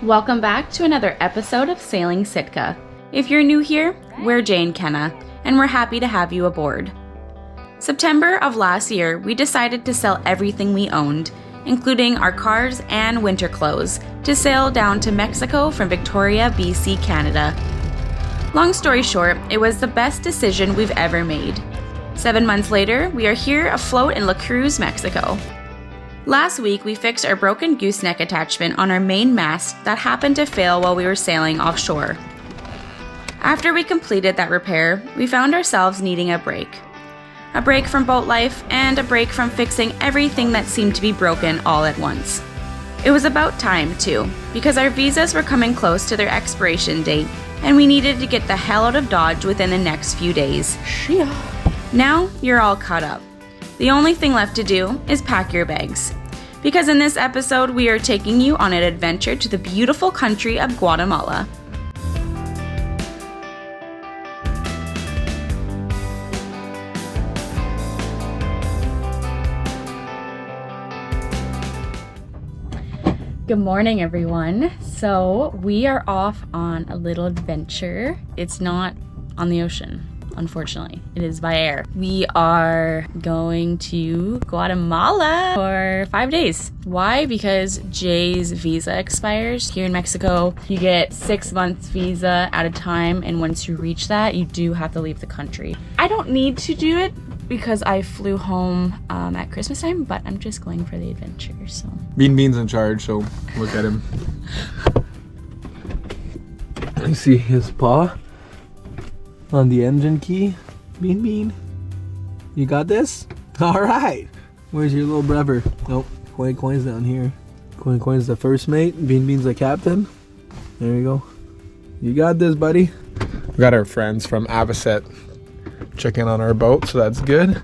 Welcome back to another episode of Sailing Sitka. If you're new here, we're Jay and Kenna, and we're happy to have you aboard. September of last year, we decided to sell everything we owned, including our cars and winter clothes, to sail down to Mexico from Victoria, BC, Canada. Long story short, it was the best decision we've ever made. 7 months later, we are here afloat in La Cruz, Mexico. Last week, we fixed our broken gooseneck attachment on our main mast that happened to fail while we were sailing offshore. After we completed that repair, we found ourselves needing a break. A break from boat life and a break from fixing everything that seemed to be broken all at once. It was about time, too, because our visas were coming close to their expiration date and we needed to get the hell out of Dodge within the next few days. Now, you're all caught up. The only thing left to do is pack your bags. Because in this episode, we are taking you on an adventure to the beautiful country of Guatemala. Good morning, everyone. So we are off on a little adventure. It's not on the ocean. Unfortunately, it is by air. We are going to Guatemala for 5 days. Why? Because Jay's visa expires here in Mexico. You get 6 months visa at a time, and once you reach that, you do have to leave the country. I don't need to do it because I flew home at Christmas time, but I'm just going for the adventure. So Bean's in charge, so look at him. I see his paw on the engine key. Bean, you got this? All right. Where's your little brother? Nope. Coin's down here. Coin's the first mate. Bean's the captain. There you go. You got this, buddy. We got our friends from Avocet checking on our boat, so that's good.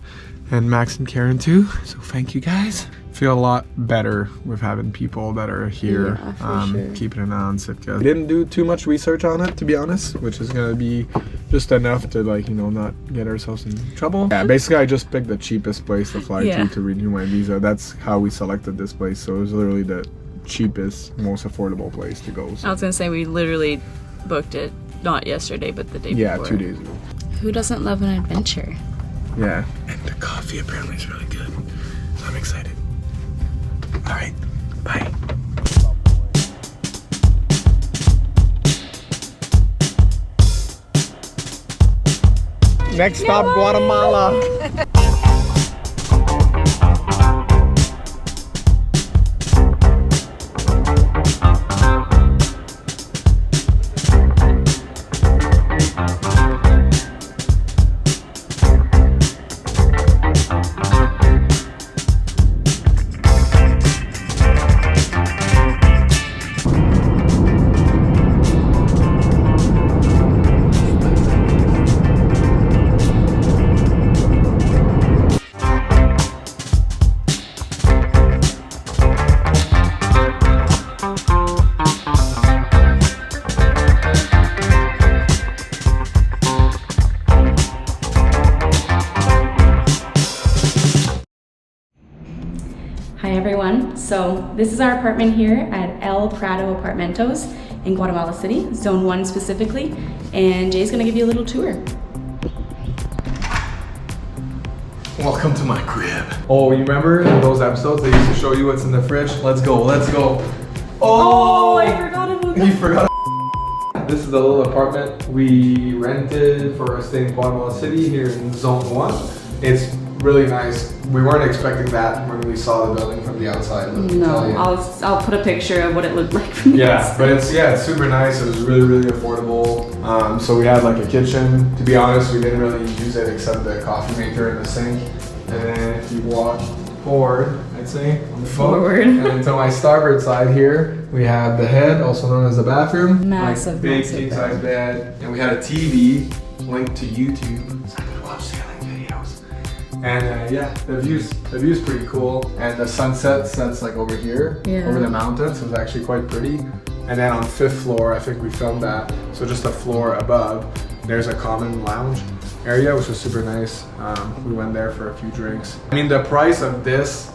And Max and Karen too. So thank you guys. Feel a lot better with having people that are here, sure. Keeping an eye on Sitka. We didn't do too much research on it, to be honest, which is gonna be just enough to not get ourselves in trouble. Yeah, basically I just picked the cheapest place to fly to renew my visa. That's how we selected this place. So it was literally the cheapest, most affordable place to go. So. I was gonna say we literally booked it, not yesterday, but the day before. Yeah, 2 days ago. Who doesn't love an adventure? Yeah, and the coffee apparently is really good. I'm excited. All right, bye. Next stop, Guatemala. Hi everyone, so this is our apartment here at El Prado Apartamentos in Guatemala City, Zone 1 specifically, and Jay's gonna give you a little tour. Welcome to my crib. Oh, you remember in those episodes they used to show you what's in the fridge? Let's go. Oh, I forgot about that. You forgot. This is the little apartment we rented for our stay in Guatemala City here in Zone 1. It's really nice. We weren't expecting that when we saw the building from the outside. No, I'll put a picture of what it looked like from the outside. But it's super nice. It was really affordable. So we had like a kitchen. To be honest, we didn't really use it except the coffee maker and the sink. And then if you walk forward, I'd say on the boat, and then to my starboard side here, we have the head, also known as the bathroom. Massive, big massive king size bed, and we had a TV linked to YouTube, so I could watch sailing videos. And the view's pretty cool. And the sunset sets like over here, over the mountains. So it's actually quite pretty. And then on 5th floor, I think we filmed that. So just the floor above, there's a common lounge area, which was super nice. We went there for a few drinks. I mean, the price of this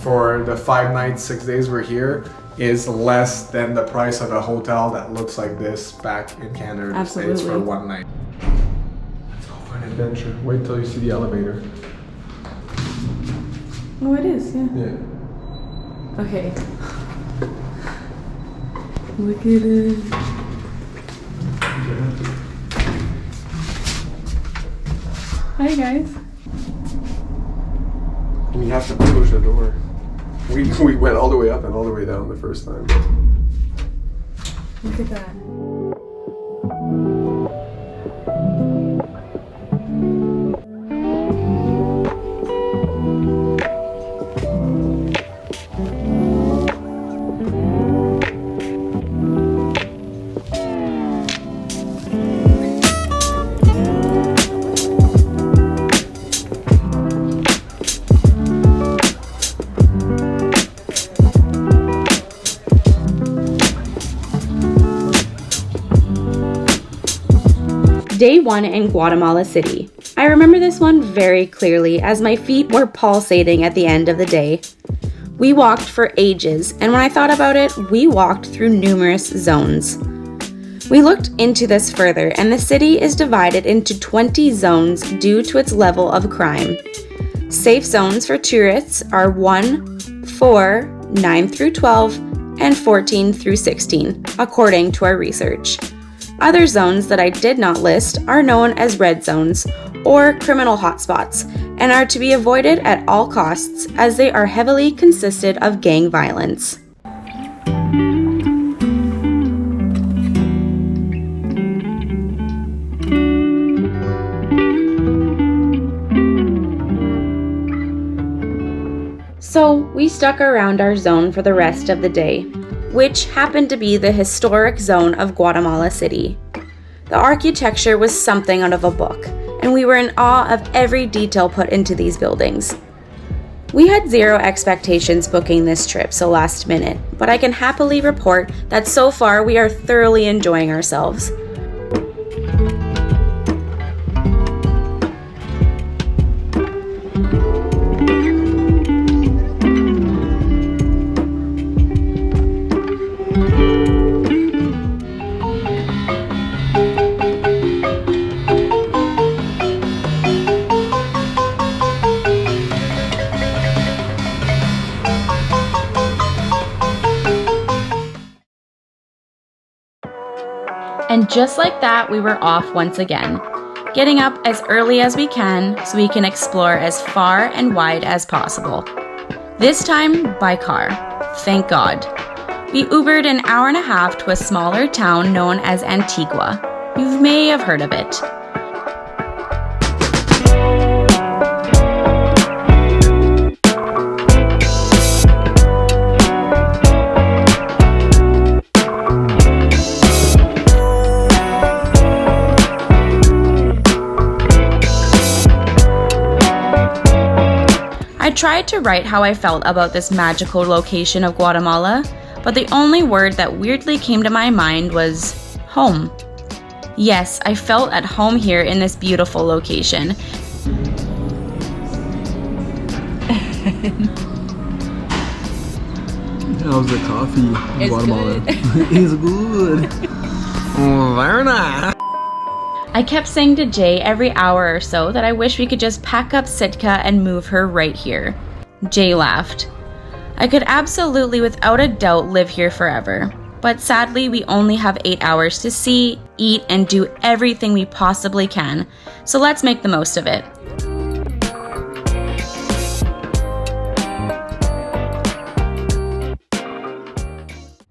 for the 5 nights, 6 days we're here is less than the price of a hotel that looks like this back in Canada or the States for one night. Let's go for an adventure. Wait till you see the elevator. Oh, it is, yeah. Yeah. Okay. Look at it. Hi, guys. You have to push the door. We went all the way up and all the way down the first time. Look at that. Day 1 in Guatemala City. I remember this one very clearly as my feet were pulsating at the end of the day. We walked for ages, and when I thought about it, we walked through numerous zones. We looked into this further, and the city is divided into 20 zones due to its level of crime. Safe zones for tourists are 1, 4, 9 through 12, and 14 through 16, according to our research. Other zones that I did not list are known as red zones, or criminal hotspots, and are to be avoided at all costs as they are heavily consisted of gang violence. So we stuck around our zone for the rest of the day, which happened to be the historic zone of Guatemala City. The architecture was something out of a book, and we were in awe of every detail put into these buildings. We had zero expectations booking this trip so last minute, but I can happily report that so far we are thoroughly enjoying ourselves. And just like that, we were off once again, getting up as early as we can so we can explore as far and wide as possible. This time by car, thank God. We Ubered an hour and a half to a smaller town known as Antigua. You may have heard of it. I tried to write how I felt about this magical location of Guatemala, but the only word that weirdly came to my mind was home. Yes, I felt at home here in this beautiful location. How's the coffee in It's Guatemala? good. It's good. Oh, very nice. I kept saying to Jay every hour or so that I wish we could just pack up Sitka and move her right here. Jay laughed. I could absolutely without a doubt live here forever, but sadly we only have 8 hours to see, eat, and do everything we possibly can, so let's make the most of it.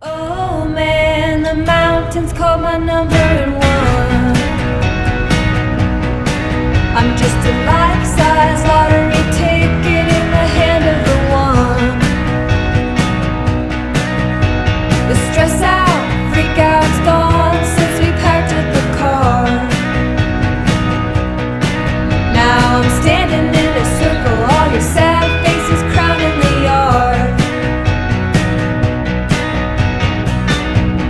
Oh man, the mountains called my number and one. I'm just a life-size lottery ticket in the hand of the one. The stress out, freak out's gone since we packed up the car. Now I'm standing in a circle, all your sad faces crowding the yard.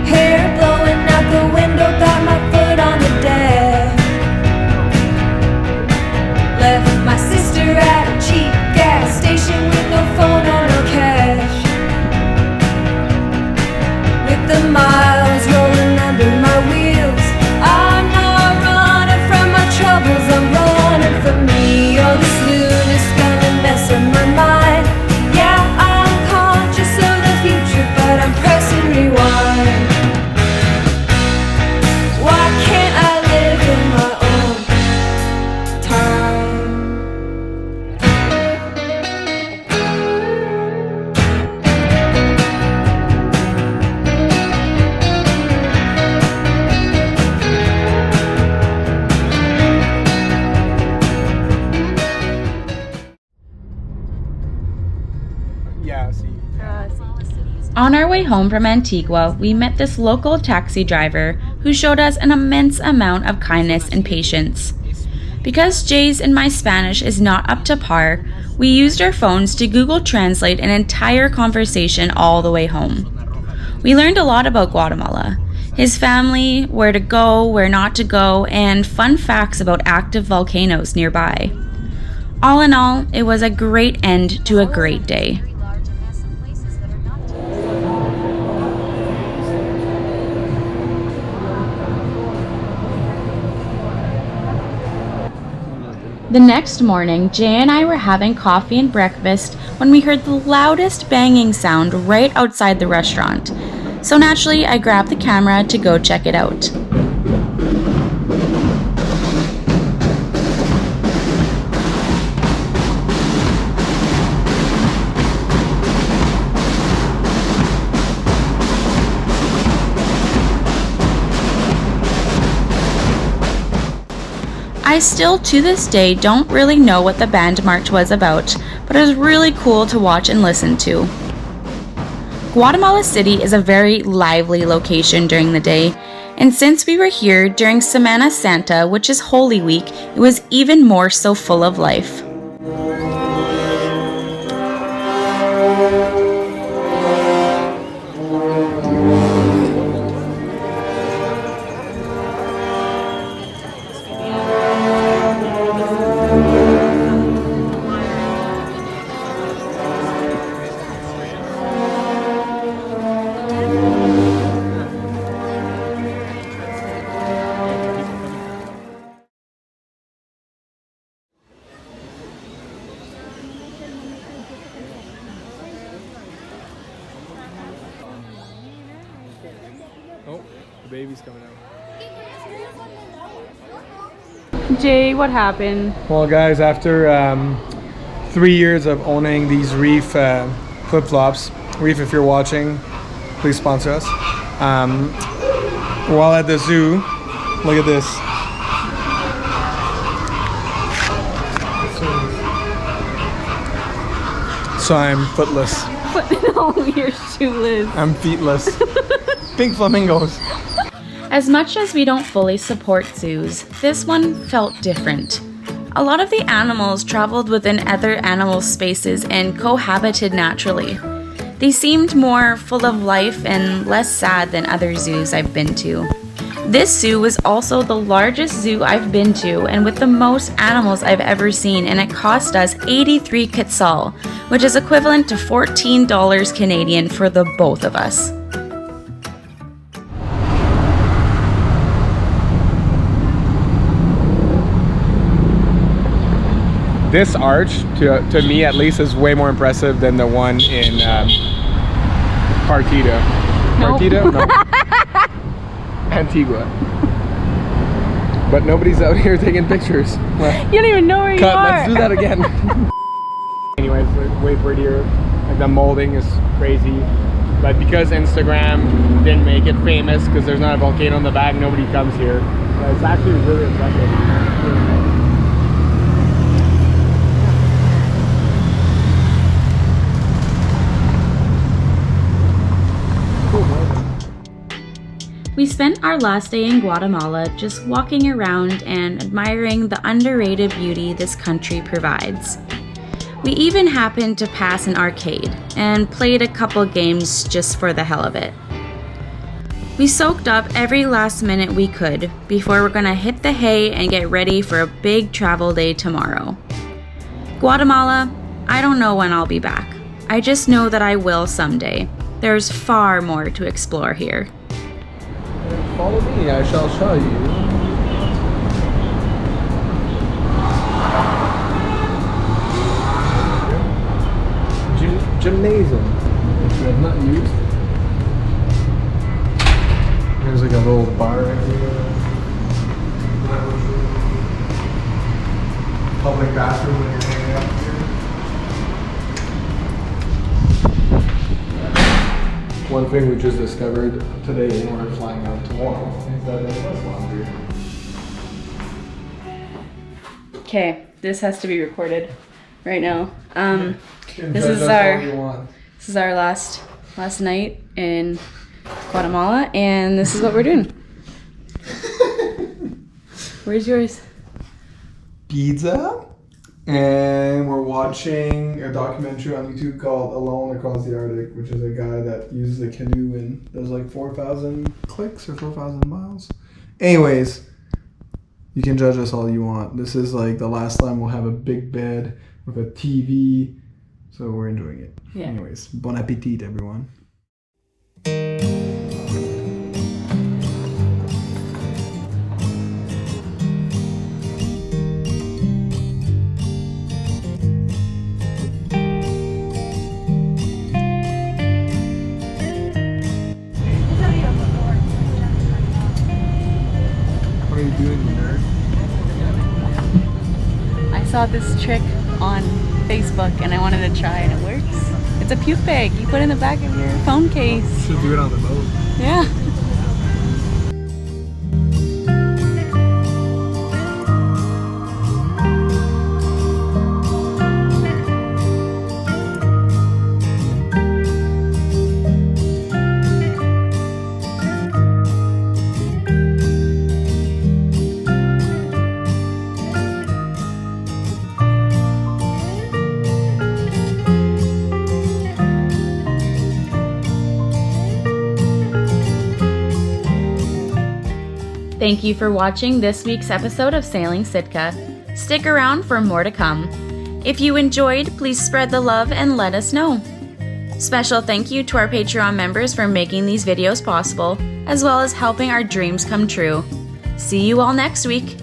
Hair blowing out the window, got my foot on the deck. Left my sister at On our way home from Antigua, we met this local taxi driver who showed us an immense amount of kindness and patience. Because Jay's and my Spanish is not up to par, we used our phones to Google Translate an entire conversation all the way home. We learned a lot about Guatemala, his family, where to go, where not to go, and fun facts about active volcanoes nearby. All in all, it was a great end to a great day. The next morning, Jay and I were having coffee and breakfast when we heard the loudest banging sound right outside the restaurant. So naturally, I grabbed the camera to go check it out. I still, to this day, don't really know what the band march was about, but it was really cool to watch and listen to. Guatemala City is a very lively location during the day, and since we were here during Semana Santa, which is Holy Week, it was even more so full of life. Oh, the baby's coming out. Jay, what happened? Well, guys, after 3 years of owning these Reef flip-flops, Reef, if you're watching, please sponsor us. While at the zoo, look at this. So I'm footless. No, you're shoeless. I'm feetless. Pink flamingos. As much as we don't fully support zoos, this one felt different. A lot of the animals traveled within other animal spaces and cohabited naturally. They seemed more full of life and less sad than other zoos I've been to. This zoo was also the largest zoo I've been to and with the most animals I've ever seen, and it cost us 83 quetzal, which is equivalent to $14 Canadian for the both of us. This arch, to me at least, is way more impressive than the one in Partida. Nope. Partida? No. Antigua. But nobody's out here taking pictures. You don't even know where you Cut, are. let's do that again. Anyways, way prettier. Like the molding is crazy. But because Instagram didn't make it famous, because there's not a volcano in the back, nobody comes here. But it's actually really impressive. We spent our last day in Guatemala just walking around and admiring the underrated beauty this country provides. We even happened to pass an arcade and played a couple games just for the hell of it. We soaked up every last minute we could before we're gonna hit the hay and get ready for a big travel day tomorrow. Guatemala, I don't know when I'll be back. I just know that I will someday. There's far more to explore here. Follow me, I shall show you. Gymnasium, which we have not used. There's like a little bar right here. Public bathroom when you're hanging out here. One thing we just discovered today when we're flying out tomorrow is that there's less laundry. Okay, this has to be recorded right now. This That's is all you want. our last last night in Guatemala, and this is what we're doing. Where's yours? Pizza. And we're watching a documentary on YouTube called Alone Across the Arctic, which is a guy that uses a canoe and does like 4,000 clicks or 4,000 miles. Anyways, you can judge us all you want. This is like the last time we'll have a big bed with a TV, so we're enjoying it. Yeah. Anyways, bon appetit, everyone. What are you doing, you nerd? I saw this trick on Facebook and I wanted to try, and it works. It's a puke bag you put in the back of your phone case. Should do it on the boat. Yeah. Thank you for watching this week's episode of Sailing Sitka. Stick around for more to come. If you enjoyed, please spread the love and let us know. Special thank you to our Patreon members for making these videos possible, as well as helping our dreams come true. See you all next week.